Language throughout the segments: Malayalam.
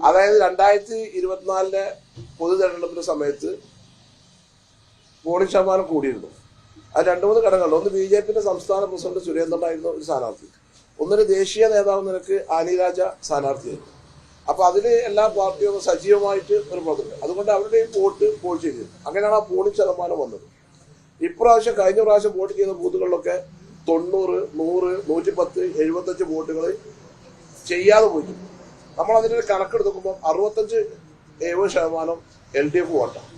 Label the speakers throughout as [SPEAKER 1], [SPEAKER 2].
[SPEAKER 1] അതായത് 2024 പൊതു തെരഞ്ഞെടുപ്പിന്റെ സമയത്ത് പോളിംഗ് ശതമാനം കൂടിയിരുന്നു. അത് 2-3 ഘടകങ്ങളുണ്ട്. ഒന്ന് BJPയുടെ സംസ്ഥാന പ്രസിഡന്റ് സുരേന്ദ്രനായിരുന്നു ഒരു സ്ഥാനാർത്ഥി, ഒന്നൊരു ദേശീയ നേതാവ് നിലക്ക് ആനി രാജ സ്ഥാനാർത്ഥിയായിരുന്നു. അപ്പൊ അതില് എല്ലാ പാർട്ടിയും സജീവമായിട്ട് ഒരു പ്രവർത്തനം, അതുകൊണ്ട് അവരുടെയും വോട്ട് പോൾ ചെയ്തിരുന്നു. അങ്ങനെയാണ് ആ പോളിംഗ് ശതമാനം വന്നത്. ഇപ്രാവശ്യം കഴിഞ്ഞ പ്രാവശ്യം വോട്ട് ചെയ്ത ബൂത്തുകളിലൊക്കെ 90, 100, 110, 75 വോട്ടുകൾ ചെയ്യാതെ പോയിട്ടുണ്ട്. നമ്മൾ അതിൻ്റെ കണക്കെടുത്ത് നോക്കുമ്പോൾ 65-70% LDF വോട്ടാണ്,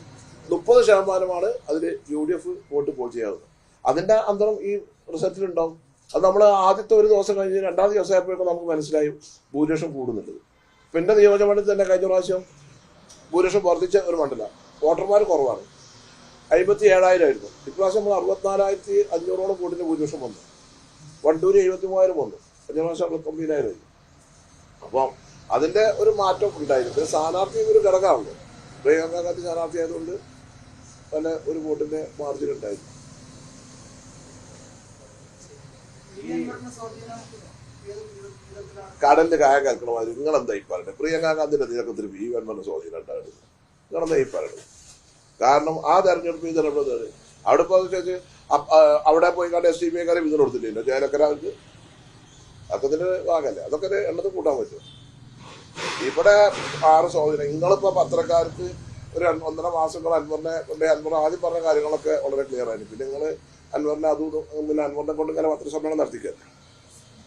[SPEAKER 1] 30% അതിൽ UDF വോട്ട് പോൾ ചെയ്യാറുള്ളത്. അതിന്റെ അന്തരം ഈ റിസൾട്ടിലുണ്ടാവും. അത് നമ്മൾ ആദ്യത്തെ ഒരു ദിവസം കഴിഞ്ഞ് 2ാം ദിവസമായപ്പോഴേക്കും നമുക്ക് മനസ്സിലായി ഭൂരിപക്ഷം കൂടുന്നുള്ളത്. പിന്നെ നിയോജകമണ്ഡലത്തിൽ തന്നെ കഴിഞ്ഞ പ്രാവശ്യം ഭൂരിപക്ഷം വർദ്ധിച്ച ഒരു മണ്ഡലം, വോട്ടർമാർ കുറവാണ്, 57,000 ആയിരുന്നു. ഇപ്രാവശ്യം നമ്മൾ 64,500ഓളം വോട്ടിന്റെ ഭൂരിപക്ഷം വന്നു. വണ്ടൂര് 73,000 വന്നു, കഴിഞ്ഞ പ്രാവശ്യം 69,000 ആയിരുന്നു. അപ്പം അതിന്റെ ഒരു മാറ്റം ഉണ്ടായിരുന്നു. പിന്നെ സ്ഥാനാർത്ഥി ഒരു ഘടകമാണല്ലോ, പ്രിയങ്ക ഗാന്ധി സ്ഥാനാർത്ഥി ആയതുകൊണ്ട് തന്നെ ഒരു വോട്ടിന്റെ മാർജിൻ ഉണ്ടായിരുന്നു. കടലിന്റെ കായ കേൾക്കണമാതിരി നിങ്ങളെന്താ ഈ പറയുന്നത്? പ്രിയങ്ക ഗാന്ധിയുടെ നേതൃത്വത്തിൽ ഈ ഗവൺമെന്റ് സ്വാധീനം ഉണ്ടായിരുന്നു. നിങ്ങളെന്താ ഈ പറയുന്നത്? കാരണം ആ തെരഞ്ഞെടുപ്പ് ഈ തെരഞ്ഞെടുപ്പ് അവിടെ പോയി അവിടെ പോയി കണ്ട് SDPക്കാരെ വിധം കൊടുത്തില്ലല്ലോ ചേലക്കരാർക്ക്. അതൊക്കെ ഇതിന്റെ ഭാഗമല്ലേ, അതൊക്കെ എണ്ണത്തിൽ കൂട്ടാൻ പറ്റും. ഇവിടെ 6 സ്വാധീനം. നിങ്ങളിപ്പോ പത്രക്കാർക്ക് ഒരു 1.5 മാസങ്ങൾ അൻവർ ആദ്യം പറഞ്ഞ കാര്യങ്ങളൊക്കെ വളരെ ക്ലിയർ ആയിരുന്നു. പിന്നെ നിങ്ങൾ അൻവറിനെ പിന്നെ അൻവറിനെ കൊണ്ട് ഇങ്ങനെ പത്രസമ്മേളനം നടത്തിക്കല്ലേ.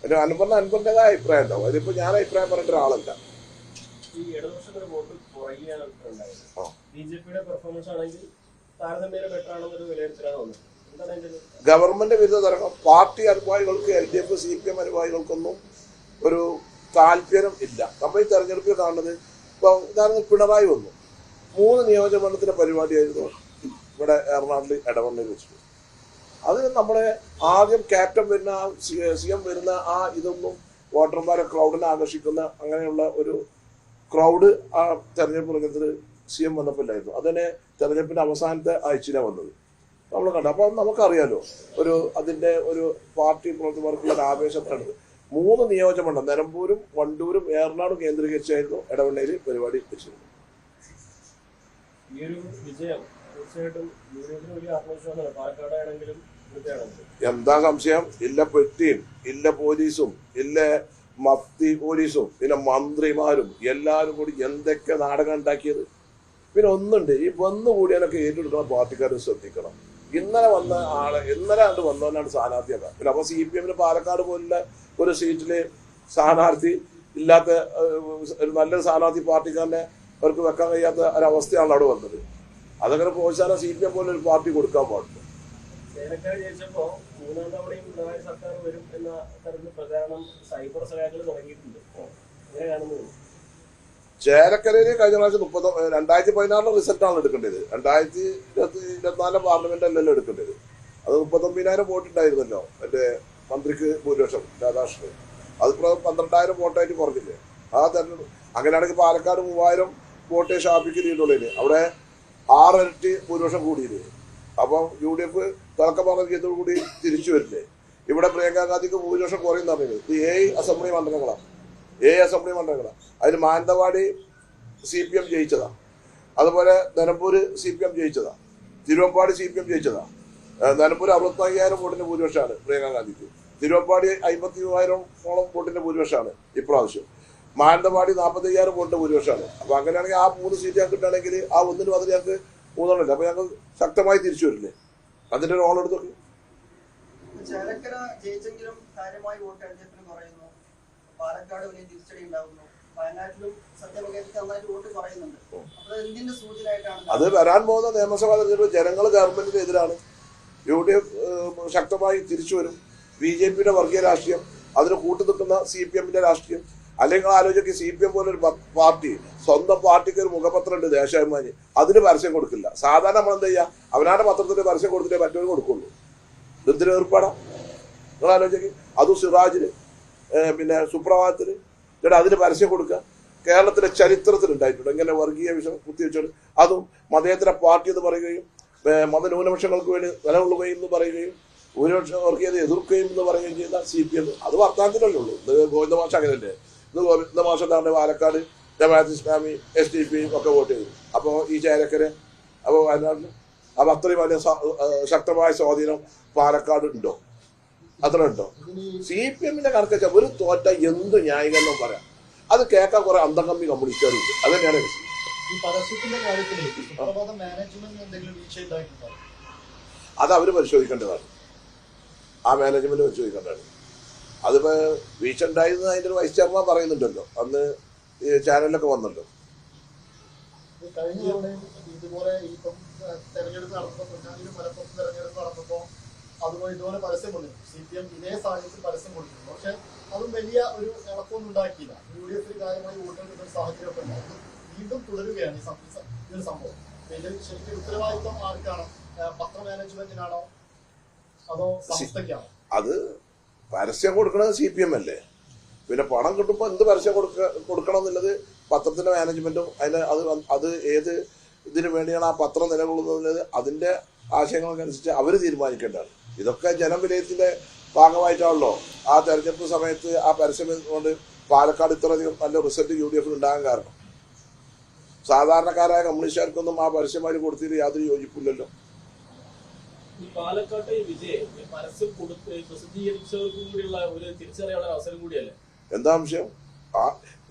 [SPEAKER 1] പിന്നെ അൻവറിൻ്റെതായ അഭിപ്രായം ഉണ്ടാവും. അതിലിപ്പോ ഞാൻ അഭിപ്രായം പറഞ്ഞിട്ട് ഒരാളല്ല. ഗവൺമെന്റ് വിരുദ്ധ തരംഗം പാർട്ടി അനുഭാവികൾക്ക് LDF CPM അനുഭാവികൾക്കൊന്നും ഒരു താല്പര്യം ഇല്ല. നമ്മൾ ഈ തെരഞ്ഞെടുപ്പിൽ കാണുന്നത് ഇപ്പൊ ഉദാഹരണം പിണറായി വന്നു, 3 നിയോജകമണ്ഡലത്തിന്റെ പരിപാടിയായിരുന്നു ഇവിടെ എറണാകുളത്ത് എടവണ്ണയിൽ വെച്ചിട്ട്. അത് നമ്മളെ ആദ്യം ക്യാപ്റ്റൻ വരുന്ന CM വരുന്ന ആ ഇതൊന്നും വോട്ടർമാരെ ക്രൗഡിനെ ആകർഷിക്കുന്ന അങ്ങനെയുള്ള ഒരു ക്രൗഡ് ആ തെരഞ്ഞെടുപ്പ് രംഗത്തിൽ CM വന്നപ്പോൾ ഇല്ലായിരുന്നു. അതിനെ തെരഞ്ഞെടുപ്പിന്റെ അവസാനത്തെ ആഴ്ചയിലാണ് വന്നത് നമ്മൾ കണ്ടു. അപ്പം നമുക്കറിയാലോ ഒരു അതിന്റെ ഒരു പാർട്ടി പ്രവർത്തകർക്കുള്ള ഒരു ആവേശത്തിലാണ്. 3 നിയോജകമണ്ഡലം നിലമ്പൂരും വണ്ടൂരും ഏറനാടും കേന്ദ്രീകരിച്ചായിരുന്നു എടവണ്ണയിൽ പരിപാടി വെച്ചിരുന്നത്. എന്താ സംശയം? ഇല്ല പെട്ടിയും ഇല്ല പോലീസും ഇല്ല മഫ്തി പോലീസും പിന്നെ മന്ത്രിമാരും എല്ലാവരും കൂടി എന്തൊക്കെ നാടകം ഉണ്ടാക്കിയത്. പിന്നെ ഒന്നുണ്ട്, ഈ വന്നുകൂടിയാലൊക്കെ ഏറ്റെടുക്കണം പാർട്ടിക്കാർ ശ്രദ്ധിക്കണം. ഇന്നലെ വന്ന ആളെ ഇന്നലെ കണ്ട് വന്നവനാണ് സ്ഥാനാർത്ഥിയാക്കാം. പിന്നെ അപ്പൊ CPM പാലക്കാട് പോലുള്ള ഒരു സീറ്റില് സ്ഥാനാർത്ഥി ഇല്ലാത്ത ഒരു നല്ലൊരു സ്ഥാനാർത്ഥി പാർട്ടിക്കാരനെ അവർക്ക് വെക്കാൻ കഴിയാത്ത ഒരവസ്ഥയാണ് അവിടെ വന്നത്. അതങ്ങനെ പ്രോത്സാഹനം CPM പോലെ ഒരു പാർട്ടി കൊടുക്കാൻ പാടില്ല. ചേലക്കരയില് കഴിഞ്ഞ പ്രാവശ്യം 2016 റിസൾട്ടാണ് എടുക്കേണ്ടത്. 2024 പാർലമെന്റ് അല്ലല്ലോ എടുക്കേണ്ടത്. അത് 39,000 വോട്ട് ഉണ്ടായിരുന്നല്ലോ എന്റെ മന്ത്രിക്ക് ഭൂരിപക്ഷം രാധാകൃഷ്ണൻ. അതിപ്പോ 12,000 വോട്ടായിട്ട് കുറഞ്ഞില്ലേ ആ തെരഞ്ഞെടുപ്പ്. അങ്ങനെയാണെങ്കിൽ പാലക്കാട് 3,000 വോട്ടേ ഷാഫിക്ക് ലീഡുള്ളതിന് അവിടെ 6 ഇരട്ടി ഭൂരിപക്ഷം കൂടിയില്ലേ. അപ്പം UDF തുടക്കം പറഞ്ഞ കൂടി തിരിച്ചു വരില്ലേ. ഇവിടെ പ്രിയങ്ക ഗാന്ധിക്ക് ഭൂരിപക്ഷം കുറയുന്ന പറഞ്ഞത് ഇത് 7 അസംബ്ലി മണ്ഡലങ്ങളാണ്. അതിൽ മാനന്തവാടി CPM ജയിച്ചതാ, അതുപോലെ നിലമ്പൂര് CPM ജയിച്ചതാ, തിരുവമ്പാടി CPM ജയിച്ചതാ. നിലമ്പൂർ 65,000 വോട്ടിന്റെ ഭൂരിപക്ഷമാണ് പ്രിയങ്ക ഗാന്ധിക്ക്. തിരുവമ്പാടി 53,000 വോട്ടിന്റെ ഭൂരിപക്ഷമാണ് ഇപ്രാവശ്യം. മാനന്തവാടി 45,000 വോട്ടിന്റെ ഭൂരിപക്ഷമാണ്. അപ്പൊ അങ്ങനെയാണെങ്കിൽ ആ 3 സീറ്റ് ഞങ്ങൾക്ക് കിട്ടുകയാണെങ്കിൽ ആ 1-ന് പകരം ഞങ്ങൾക്ക് 3 അപ്പൊ ഞങ്ങൾ ശക്തമായി തിരിച്ചു വരില്ലേ. അതിന്റെ ഒരു റോൾ എടുത്തൊക്കെ
[SPEAKER 2] ചേലക്കര ജയിച്ചെങ്കിലും കാര്യമായി വോട്ട് LDF കുറയുന്നു, പാലക്കാട് വലിയ തിരിച്ചടി ഉണ്ടാകുന്നു, വയനാട്ടിലും നന്നായിട്ട് വോട്ട് കുറയുന്നുണ്ട്. എന്തിന്റെ സൂചനയായിട്ടാണ്? അത്
[SPEAKER 1] വരാൻ പോകുന്ന നിയമസഭാ തെരഞ്ഞെടുപ്പ് ജനങ്ങൾ ഗവൺമെന്റിന് എതിരാണ്. UDF ശക്തമായി തിരിച്ചു വരും. BJPയുടെ വർഗീയ രാഷ്ട്രീയം, അതിന് കൂട്ടുനിൽക്കുന്ന CPMന്റെ രാഷ്ട്രീയം. അല്ലെങ്കിൽ ആലോചിക്കുക, CPM പോലൊരു പാർട്ടി സ്വന്തം പാർട്ടിക്ക് ഒരു മുഖപത്രം ഉണ്ട് ദേശാഭിമാനി, അതിന് പരസ്യം കൊടുക്കില്ല. സാധാരണ നമ്മൾ എന്താ ചെയ്യുക, അവനാന്റെ പത്രത്തിന് പരസ്യം കൊടുത്തിട്ടേ മറ്റൊരു കൊടുക്കുള്ളൂ. എന്തിനു ഏർപ്പാടാ നിങ്ങൾ ആലോചിക്കുക. അതും സിറാജിന് പിന്നെ സുപ്രഭാതത്തിന് എന്നിട്ട് അതിന് പരസ്യം കൊടുക്കുക. കേരളത്തിലെ ചരിത്രത്തിൽ ഉണ്ടായിട്ടുണ്ട് ഇങ്ങനെ വർഗീയ വിഷയം കുത്തിവെച്ചാണ്. അതും മതേതര പാർട്ടി എന്ന് പറയുകയും മതന്യൂനപക്ഷങ്ങൾക്ക് വേണ്ടി നിലകൊള്ളുകയും എന്ന് പറയുകയും ഭൂരിപക്ഷ വർഗീയത എതിർക്കുകയും എന്ന് പറയുകയും ചെയ്യുന്ന CPM. അത് വർത്തമാനത്തിലല്ലേ ഉള്ളൂ. ഇത് ഗോവിന്ദ മാഷ അങ്ങനെയല്ലേ. ഇത് ഗോവിന്ദ മാഷ എന്താണ് പാലക്കാട് ജമാഅത്ത് ഇസ്ലാമി SDP ഒക്കെ വോട്ട് ചെയ്തു. അപ്പോൾ ഈ ചേലക്കര അപ്പോൾ വയനാട്ടിൽ അപ്പോൾ അത്രയും വലിയ ശക്തമായ സ്വാധീനം പാലക്കാട് ഉണ്ടോ? അത്ര ഉണ്ടോ? CPM കണക്ക് വെച്ചാൽ ഒരു തോറ്റ എന്ത് ന്യായീകരണം പറയാം. അത് കേൾക്കാൻ കുറെ അന്തംകമ്പി കമ്മ്യൂണിസ്റ്റുകാരുണ്ട്. അത് തന്നെയാണ് അത് അവർ പരിശോധിക്കേണ്ടതാണ്. ആ മാനേജ്മെന്റ് പരിശോധിക്കേണ്ടതാണ്. അതിപ്പോ വീഴ്ച ഉണ്ടായിരുന്നു അതിന്റെ ഒരു വൈസ് ചെയർമാൻ പറയുന്നുണ്ടല്ലോ, അന്ന് ഈ ചാനലിലൊക്കെ വന്നല്ലോ.
[SPEAKER 3] കഴിഞ്ഞ തവണയും ഇതുപോലെ തെരഞ്ഞെടുപ്പ് നടന്നപ്പോൾ തെരഞ്ഞെടുപ്പ് നടന്നപ്പോൾ അതുപോലെ ഇതുപോലെ പരസ്യം കൊടുത്തു. CPM ഇതേ സാഹചര്യത്തിൽ പരസ്യം കൊടുത്തു. പക്ഷെ അതും വലിയ ഒരു ഇളക്കമൊന്നും ഉണ്ടാക്കിയില്ല. UDF കാര്യമായി വോട്ട് കിട്ടുന്ന സാഹചര്യമൊക്കെ ഉണ്ടായിരുന്നു. വീണ്ടും തുടരുകയാണ് ഈ ഒരു സംഭവം. ഇതിൽ ശരിക്കും ഉത്തരവാദിത്വം ആർക്കാണ്? പത്ര മാനേജ്മെന്റിനാണോ അതോ സംസ്ഥയ്ക്കാണോ?
[SPEAKER 1] അത് പരസ്യം കൊടുക്കുന്നത് CPM അല്ലേ. പിന്നെ പണം കിട്ടുമ്പോൾ എന്ത് പരസ്യം കൊടുക്കണം എന്നുള്ളത് പത്രത്തിന്റെ മാനേജ്മെന്റും അത് ഏത് ഇതിനു വേണ്ടിയാണ് ആ പത്രം നിലകൊള്ളുന്നത് അതിന്റെ ആശയങ്ങൾക്കനുസരിച്ച് അവർ തീരുമാനിക്കേണ്ടതാണ്. ഇതൊക്കെ ജനവിലയത്തിന്റെ ഭാഗമായിട്ടാണല്ലോ ആ തെരഞ്ഞെടുപ്പ് സമയത്ത് ആ പരസ്യം കൊണ്ട് പാലക്കാട് ഇത്രയധികം നല്ല റിസൾട്ട് UDF ഉണ്ടാകാൻ കാരണം. സാധാരണക്കാരായ കമ്മ്യൂണിസ്റ്റുകാർക്കൊന്നും ആ പരസ്യമായി കൊടുത്തിട്ട് യാതൊരു യോജിപ്പില്ലല്ലോ.
[SPEAKER 4] ഈ പാലക്കാട്ടെ വിജയം പരസ്യം പ്രസിദ്ധീകരിച്ചവർക്കും കൂടിയുള്ള ഒരു തിരിച്ചറിയാനുള്ള അവസരം കൂടിയല്ലേ?
[SPEAKER 1] എന്താ അംശം?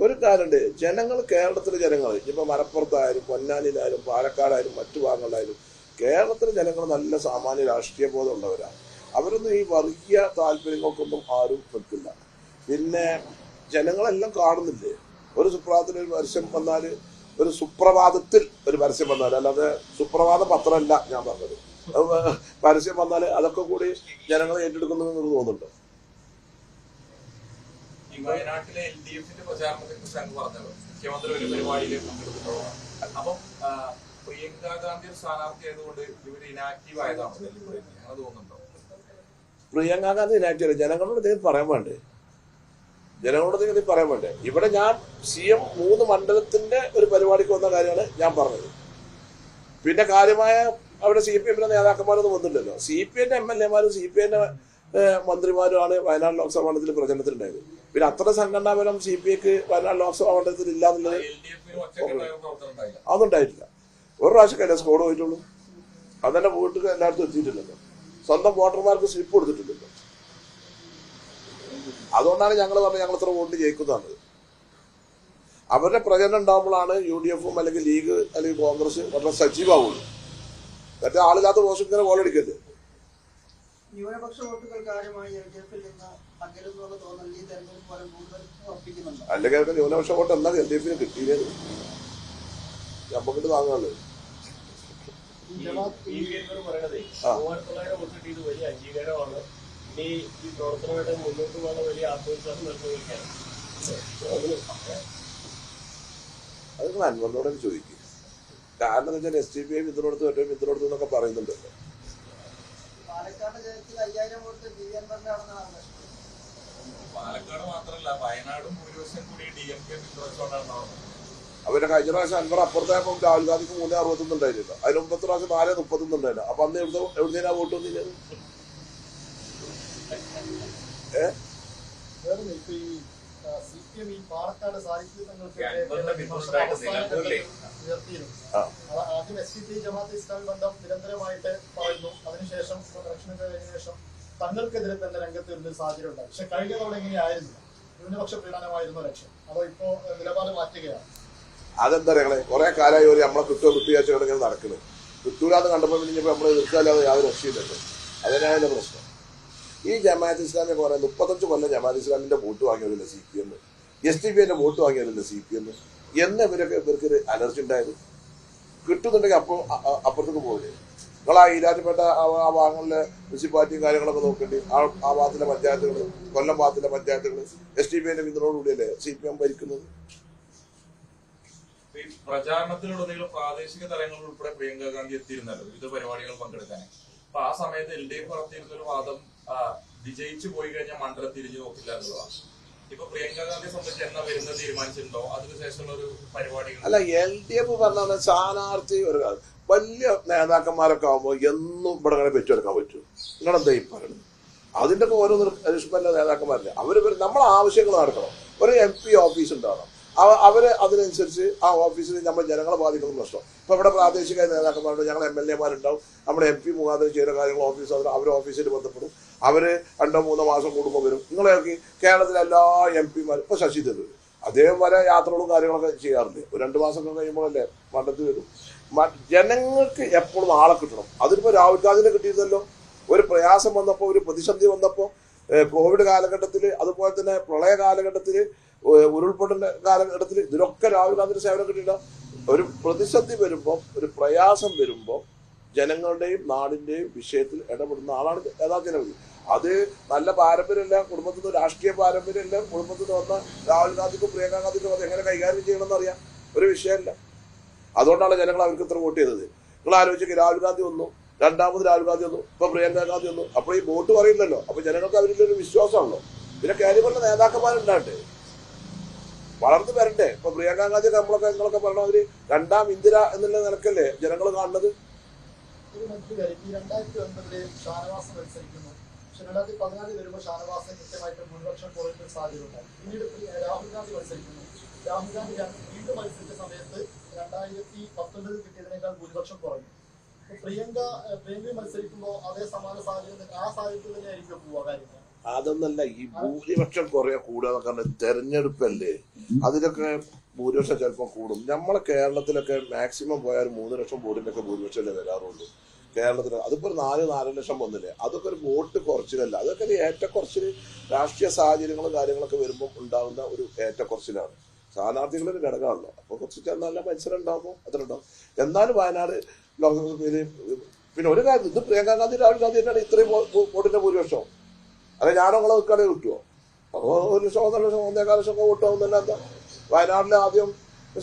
[SPEAKER 1] ഒരു കാര്യമുണ്ട്, ജനങ്ങൾ, കേരളത്തിലെ ജനങ്ങൾ ഇപ്പൊ മലപ്പുറത്തായാലും പൊന്നാനിയിലായാലും പാലക്കാടായാലും മറ്റു ഭാഗങ്ങളിലായാലും കേരളത്തിലെ ജനങ്ങൾ നല്ല സാമാന്യ രാഷ്ട്രീയ ബോധം ഉള്ളവരാണ്. അവരൊന്നും ഈ വർഗീയ താല്പര്യങ്ങൾക്കൊന്നും ആരും നിൽക്കില്ല. പിന്നെ ജനങ്ങളെല്ലാം കാണുന്നില്ലേ, ഒരു സുപ്രഭാതത്തിൽ ഒരു പരസ്യം വന്നാൽ, ഒരു സുപ്രഭാതത്തിൽ ഒരു പരസ്യം വന്നാൽ, അല്ലാതെ സുപ്രഭാത പത്രമല്ല ഞാൻ പറഞ്ഞത്, പരസ്യം വന്നാൽ അതൊക്കെ കൂടി ജനങ്ങൾ ഏറ്റെടുക്കുന്നതെന്ന് തോന്നുന്നുണ്ടോ?
[SPEAKER 5] ഈ വയനാട്ടിലെ LDF പ്രചാരണത്തെ കുറിച്ച് അങ്ങ് പറഞ്ഞത് മുഖ്യമന്ത്രി ഒരു പരിപാടിയിൽ പങ്കെടുത്തിട്ടുള്ളൂ. അപ്പം പ്രിയങ്ക ഗാന്ധി ഒരു സ്ഥാനാർത്ഥി ആയതുകൊണ്ട് ഇവര് ഇനാക്റ്റീവ് ആയതാണ് അങ്ങനെ തോന്നുന്നുണ്ടോ?
[SPEAKER 1] പ്രിയങ്ക ഗാന്ധി ഇനാക്റ്റീവ് ജനങ്ങളോട് ഇതിന് പറയാൻ വേണ്ടേ? ജനങ്ങളോട് ഇതിന് പറയാൻ വേണ്ടേ? ഇവിടെ ഞാൻ CM 3 മണ്ഡലത്തിന്റെ ഒരു പരിപാടിക്ക് വന്ന കാര്യമാണ് ഞാൻ പറഞ്ഞത്. പിന്നെ കാര്യമായ അവിടെ CPM നേതാക്കന്മാരൊന്നും വന്നില്ലല്ലോ. CPM MLA മാരും CPM മന്ത്രിമാരുമാണ് വയനാട് ലോക്സഭാ മണ്ഡലത്തിൽ പ്രചരണത്തിലുണ്ടായത്. പിന്നെ അത്ര സംഘടനാപരം CPIക്ക് വയനാട് ലോക്സഭാ മണ്ഡലത്തിൽ ഇല്ല എന്നുള്ളത് അതൊന്നും ഉണ്ടായിട്ടില്ല. ഒരു പ്രാവശ്യമല്ലേ സ്കോഡ് പോയിട്ടുള്ളൂ. അതെന്നെ വീട്ടിൽ എല്ലായിടത്തും എത്തിയിട്ടില്ലല്ലോ. സ്വന്തം വോട്ടർമാർക്ക് സ്ലിപ്പ് കൊടുത്തിട്ടില്ലല്ലോ. അതുകൊണ്ടാണ് ഞങ്ങൾ പറഞ്ഞത് ഞങ്ങൾ ഇത്ര വോട്ട് ജയിക്കുന്നതാണ്. അവരുടെ പ്രചരണം ഉണ്ടാകുമ്പോഴാണ് UDFും അല്ലെങ്കിൽ ലീഗ് അല്ലെങ്കിൽ കോൺഗ്രസ് വളരെ സജീവമാവുള്ളൂ. മറ്റേ ആളില്ലാത്ത പോസ്റ്റ് ഇങ്ങനെ ഗോളടിക്കല്ലേ.
[SPEAKER 2] ന്യൂനപക്ഷ വോട്ടുകൾ കാര്യമായി LDFിൽ നിന്ന് അകലുന്നുള്ള തോന്നൽ ഈ തെരഞ്ഞെടുപ്പ് ഫലം കൂടുതൽ ഉറപ്പിക്കുന്നുണ്ട്.
[SPEAKER 1] അല്ലെങ്കിൽ ന്യൂനപക്ഷ വോട്ട് എന്നാ LDFിന് കിട്ടിയത് നമുക്കിട്ട് താങ്ങാനുള്ളത്.
[SPEAKER 4] പറയണതേ 3900 വോട്ടിട്ട് ഇത് വലിയ അംഗീകാരമാണ്. ഇനി ഈ പ്രവർത്തനമായിട്ട് മുന്നോട്ട് പോകുന്ന വലിയ ആത്മവിശ്വാസം നിർവഹിക്കാണ്.
[SPEAKER 1] അത് നിങ്ങൾ അൻവറിനോട് ചോദിക്കും. കാരണം എന്ന് വെച്ചാൽ SDPI പിന്തുണയെടുത്ത് മറ്റേ പിന്തുണയെടുത്തു എന്നൊക്കെ പറയുന്നുണ്ടല്ലോ.
[SPEAKER 2] പാലക്കാട് ജയത്തിൽ 5000 വോട്ട് DNVറിനാണെന്നാണ്.
[SPEAKER 5] പാലക്കാട് മാത്രമല്ല വയനാടും ഭൂരിപക്ഷം കൂടി DMK പിന്തുണച്ചോണ്ടാണ്.
[SPEAKER 1] അവരുടെ കഴിഞ്ഞ പ്രാവശ്യം അൻവർ അപ്പുറത്തായപ്പോൾ രാഹുൽ ഗാന്ധിക്ക് 361 ഉണ്ടായിരുന്നില്ല. അതിന് മുമ്പത്തെ പ്രാവശ്യം 431 ഉണ്ടായില്ല. അപ്പൊ അന്ന് എവിടുന്നേനാ വോട്ട് വന്നില്ല?
[SPEAKER 3] CPM ഈ പാലക്കാട് സാഹിത്യ ആദ്യം SDP ജമാഅത്ത് ഇസ്ലാമി ബന്ധം നിരന്തരമായിട്ട് പറയുന്നു. അതിനുശേഷം ഇലക്ഷനൊക്കെ കഴിഞ്ഞ ശേഷം തങ്ങൾക്കെതിരെ തന്നെ രംഗത്ത് വരുന്നൊരു സാഹചര്യം ഉണ്ടായി. പക്ഷെ കഴിഞ്ഞ തവണ എങ്ങനെയായിരുന്നില്ല. ന്യൂനപക്ഷ പീഡനമായിരുന്നു ലക്ഷ്യം. അതോ ഇപ്പോ നിലപാട് മാറ്റുകയാണ്?
[SPEAKER 1] അതെന്താ ഞങ്ങളെ കുറെ കാലമായി ഒരു നമ്മളെ വിട്ടുവീഴ്ചകൾ ഇങ്ങനെ നടക്കുന്നത്. കിട്ടൂലാന്ന് കണ്ടപ്പോൾ ഇനിയിപ്പോൾ നമ്മൾ നിർത്താല്ലാതെ യാതൊരു രക്ഷയില്ലല്ലോ. അതിനായതിന്റെ പ്രശ്നം. ഈ ജമാഅത്ത് ഇസ്ലാമി കുറെ 35 കൊല്ലം ജമാഅത്ത് ഇസ്ലാമിന്റെ വോട്ട് വാങ്ങിയവരില്ല CPM, SDPIന്റെ വോട്ട് വാങ്ങിയവരില്ല CPM. എന്ന് ഇവർക്ക് അലർജി ഉണ്ടായത്? കിട്ടുന്നുണ്ടെങ്കിൽ അപ്പുറത്തേക്ക് പോകില്ലേ? നിങ്ങൾ ആ ഈരാറ്റുപേട്ട ആ ഭാഗങ്ങളിലെ മുനിസിപ്പാലിറ്റിയും കാര്യങ്ങളൊക്കെ നോക്കേണ്ടി. ആ ഭാഗത്തിലെ പഞ്ചായത്തുകൾ, കൊല്ലം ഭാഗത്തിലെ പഞ്ചായത്തുകൾ SDPIന്റെ പിന്തുണയോടുകൂടിയല്ലേ CPM ഭരിക്കുന്നത്.
[SPEAKER 5] പ്രചാരണത്തിലുടനീളം പ്രാദേശിക തലങ്ങളിൽ ഉൾപ്പെടെ പ്രിയങ്ക ഗാന്ധി എത്തിയിരുന്നല്ലോ വിവിധ പരിപാടികൾ പങ്കെടുക്കാൻ. അപ്പൊ ആ സമയത്ത് LDF നടത്തിയിരുന്നൊരു വാദം വിജയിച്ചു പോയി കഴിഞ്ഞാൽ മണ്ഡലം തിരിഞ്ഞു നോക്കില്ല എന്നുള്ളതാണ്. ഇപ്പൊ പ്രിയങ്ക ഗാന്ധിയെ സംബന്ധിച്ച് എന്നാ വരുന്നത് തീരുമാനിച്ചിട്ടുണ്ടോ? അതിനുശേഷമുള്ള ഒരു പരിപാടികൾ
[SPEAKER 1] അല്ല. LDF പറഞ്ഞ സ്ഥാനാർത്ഥി ഒരു വലിയ നേതാക്കന്മാരൊക്കെ ആകുമ്പോൾ എന്നും ഇവിടെ അങ്ങനെ പെറ്റെടുക്കാൻ പറ്റും. നിങ്ങളെന്താ ഈ പറയുന്നത്? അതിന്റെ ഒക്കെ ഓരോ നിഷ്പന്ന നേതാക്കന്മാരില്ല. നമ്മളെ ആവശ്യങ്ങൾ നടക്കണം. ഒരു MP ഓഫീസ് ഉണ്ടാവണം, അവര് അതിനനുസരിച്ച് ആ ഓഫീസിൽ നമ്മൾ ജനങ്ങളെ ബാധിക്കുന്ന പ്രശ്നം. ഇപ്പൊ ഇവിടെ പ്രാദേശിക നേതാക്കന്മാരുണ്ട്, ഞങ്ങൾ MLA മാരുണ്ടാവും, നമ്മുടെ MP മുഖാന്തരം ചെയ്യുന്ന കാര്യങ്ങൾ അവർ ഓഫീസിൽ ബന്ധപ്പെടും. അവര് 2-3 മാസം കൂടുമ്പോൾ വരും. നിങ്ങളെയൊക്കെ കേരളത്തിലെ എല്ലാ MP മാരും ഇപ്പൊ ശശി തരൂർ അദ്ദേഹം വരെ യാത്രകളും കാര്യങ്ങളൊക്കെ ചെയ്യാറുണ്ട്. ഒരു 2 മാസം കഴിയുമ്പോഴല്ലേ മണ്ഡലത്തിൽ വരും. ജനങ്ങൾക്ക് എപ്പോഴും ആളെ കിട്ടണം. അതിനിപ്പോ രാഹുൽ ഗാന്ധിനെ കിട്ടിയിരുന്നല്ലോ. ഒരു പ്രയാസം വന്നപ്പോൾ, ഒരു പ്രതിസന്ധി വന്നപ്പോൾ, കോവിഡ് കാലഘട്ടത്തിൽ, അതുപോലെ തന്നെ പ്രളയ കാലഘട്ടത്തിൽ, ഉരുൾപൊട്ടലിന്റെ കാലഘട്ടത്തിൽ, ഇതിലൊക്കെ രാഹുൽ ഗാന്ധിയുടെ സേവനം കിട്ടിയില്ല. ഒരു പ്രതിസന്ധി വരുമ്പോൾ, ഒരു പ്രയാസം വരുമ്പോൾ ജനങ്ങളുടെയും നാടിന്റെയും വിഷയത്തിൽ ഇടപെടുന്ന ആളാണ് യഥാർത്ഥ ജനവിധി. അത് നല്ല പാരമ്പര്യമില്ല, കുടുംബത്തിൽ നിന്ന് രാഷ്ട്രീയ പാരമ്പര്യമില്ല, കുടുംബത്തിൽ നിന്ന് വന്ന രാഹുൽ ഗാന്ധിക്കും പ്രിയങ്ക ഗാന്ധിക്കും അത് എങ്ങനെ കൈകാര്യം ചെയ്യണമെന്ന് അറിയാം, ഒരു വിഷയമല്ല. അതുകൊണ്ടാണ് ജനങ്ങൾ അവർക്ക് ഇത്ര വോട്ട് ചെയ്തത്. നിങ്ങൾ ആലോചിക്കുക, രാഹുൽ ഗാന്ധി വന്നു, രണ്ടാമത് രാഹുൽ ഗാന്ധി വന്നു, ഇപ്പൊ പ്രിയങ്ക ഗാന്ധി വന്നു. അപ്പോൾ ഈ വോട്ട് പറയുന്നല്ലോ, അപ്പൊ ജനങ്ങൾക്ക് അവരിലൊരു വിശ്വാസമാണല്ലോ. പിന്നെ കാര്യമുള്ള നേതാക്കന്മാരുണ്ടാണ്ട് വളർന്നു വരണ്ടേ. ഇപ്പൊ പ്രിയങ്ക ഗാന്ധി നിങ്ങളൊക്കെ പറഞ്ഞവര് 2ാം ഇന്ദിര എന്നുള്ള നിലക്കല്ലേ ജനങ്ങൾ കാണുന്നത്.
[SPEAKER 3] ഒരു മന്ത്രികാര്യം ഈ 2009 ഷാനവാസ് മത്സരിക്കുന്നു. പക്ഷെ 2014 വരുമ്പോൾ ഷാനവാസിന് കൃത്യമായിട്ട് ഭൂരിപക്ഷം കുറയുന്ന സാധ്യത ഉണ്ടായി. പിന്നീട് രാഹുൽ ഗാന്ധി മത്സരിക്കുന്നു. രാഹുൽ ഗാന്ധി വീണ്ടും മത്സരിച്ച സമയത്ത് 2019 കിട്ടിയതിനേക്കാൾ ഭൂരിപക്ഷം കുറഞ്ഞു. പ്രിയങ്ക മത്സരിക്കുമ്പോൾ അതേ സമാന സാഹചര്യം, ആ സാഹചര്യത്തിൽ തന്നെ ആയിരിക്കും പോവുക കാര്യങ്ങൾ.
[SPEAKER 1] അതൊന്നല്ല, ഈ ഭൂരിപക്ഷം കുറെ കൂടുക കാരണം തെരഞ്ഞെടുപ്പല്ലേ, അതിലൊക്കെ ഭൂരിപക്ഷം ചിലപ്പോൾ കൂടും. നമ്മളെ കേരളത്തിലൊക്കെ മാക്സിമം പോയാൽ 3 ലക്ഷം വോട്ടിന്റെ ഒക്കെ ഭൂരിപക്ഷമല്ലേ വരാറുള്ളൂ കേരളത്തിൽ. അതിപ്പോ 4 ലക്ഷം വന്നില്ലേ, അതൊക്കെ ഒരു വോട്ട് കുറച്ചിലല്ല, അതൊക്കെ ഒരു ഏറ്റക്കുറച്ചിൽ രാഷ്ട്രീയ സാഹചര്യങ്ങളും കാര്യങ്ങളൊക്കെ വരുമ്പോൾ ഉണ്ടാകുന്ന ഒരു ഏറ്റക്കുറച്ചിലാണ്. സ്ഥാനാർത്ഥികളൊരു ഘടകമാണല്ലോ, അപ്പൊ കുറച്ച് നല്ല മത്സരം ഉണ്ടാകുമ്പോൾ അത്ര ഉണ്ടാവും. എന്നാലും വയനാട് ലോക്സഭയിൽ പിന്നെ ഒരു കാര്യം, ഇത് പ്രിയങ്ക ഗാന്ധി രാഹുൽ ഗാന്ധി തന്നെയാണ് ഇത്രയും വോട്ടിന്റെ ഭൂരിപക്ഷം. അതെ, ഞാനോ നിങ്ങളെ നിൽക്കാതെ കിട്ടുമോ? അപ്പോൾ 1 ലക്ഷം 1.5 ലക്ഷം 1.25 ലക്ഷം ഒക്കെ വോട്ടാവുന്നല്ല. എന്താ വയനാട്ടിൽ ആദ്യം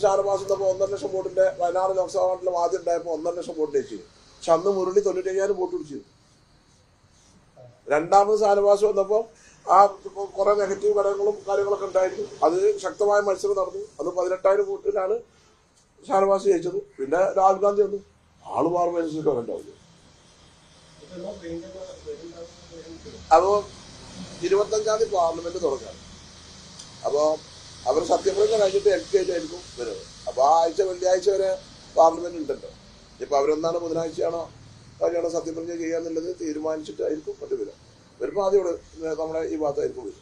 [SPEAKER 1] ഷാനവാസ് വന്നപ്പോൾ 1.5 ലക്ഷം വോട്ടിന്റെ, വയനാട് ലോക്സഭാ മണ്ഡലം ആദ്യം ഉണ്ടായപ്പോൾ 1.5 ലക്ഷം വോട്ട് ജയിച്ചു. പക്ഷെ അന്ന് മുരളി 95,000 വോട്ട് പിടിച്ചു. രണ്ടാമത് ഷാനവാസ് വന്നപ്പോൾ ആ കുറെ നെഗറ്റീവ് ഘടകങ്ങളും കാര്യങ്ങളൊക്കെ ഉണ്ടായിരുന്നു. അത് ശക്തമായ മത്സരം നടന്നു. അത് 18,000 വോട്ടിലാണ് ഷാനവാസ് ജയിച്ചത്. പിന്നെ രാഹുൽ ഗാന്ധി വന്നു, ആള് മാറുമ്പോൾ അനുസരിച്ച് ഉണ്ടാവില്ല. അപ്പോൾ 25-ാം തീയതി പാർലമെന്റ് തുടങ്ങാണ്. അപ്പോൾ അവർ സത്യപ്രതിജ്ഞ കഴിഞ്ഞിട്ട് LP ആയിട്ടായിരിക്കും വരുന്നത്. അപ്പോൾ ആ ആഴ്ച വെള്ളിയാഴ്ച വരെ പാർലമെന്റ് ഉണ്ടല്ലോ. ഇപ്പൊ അവരെന്താണ് ബുധനാഴ്ചയാണോ സത്യപ്രതിജ്ഞ ചെയ്യാന്നുള്ളത് തീരുമാനിച്ചിട്ടായിരിക്കും മറ്റു വരുമ്പോൾ ആദ്യം നമ്മുടെ ഈ ഭാഗത്തായിരിക്കും വരും.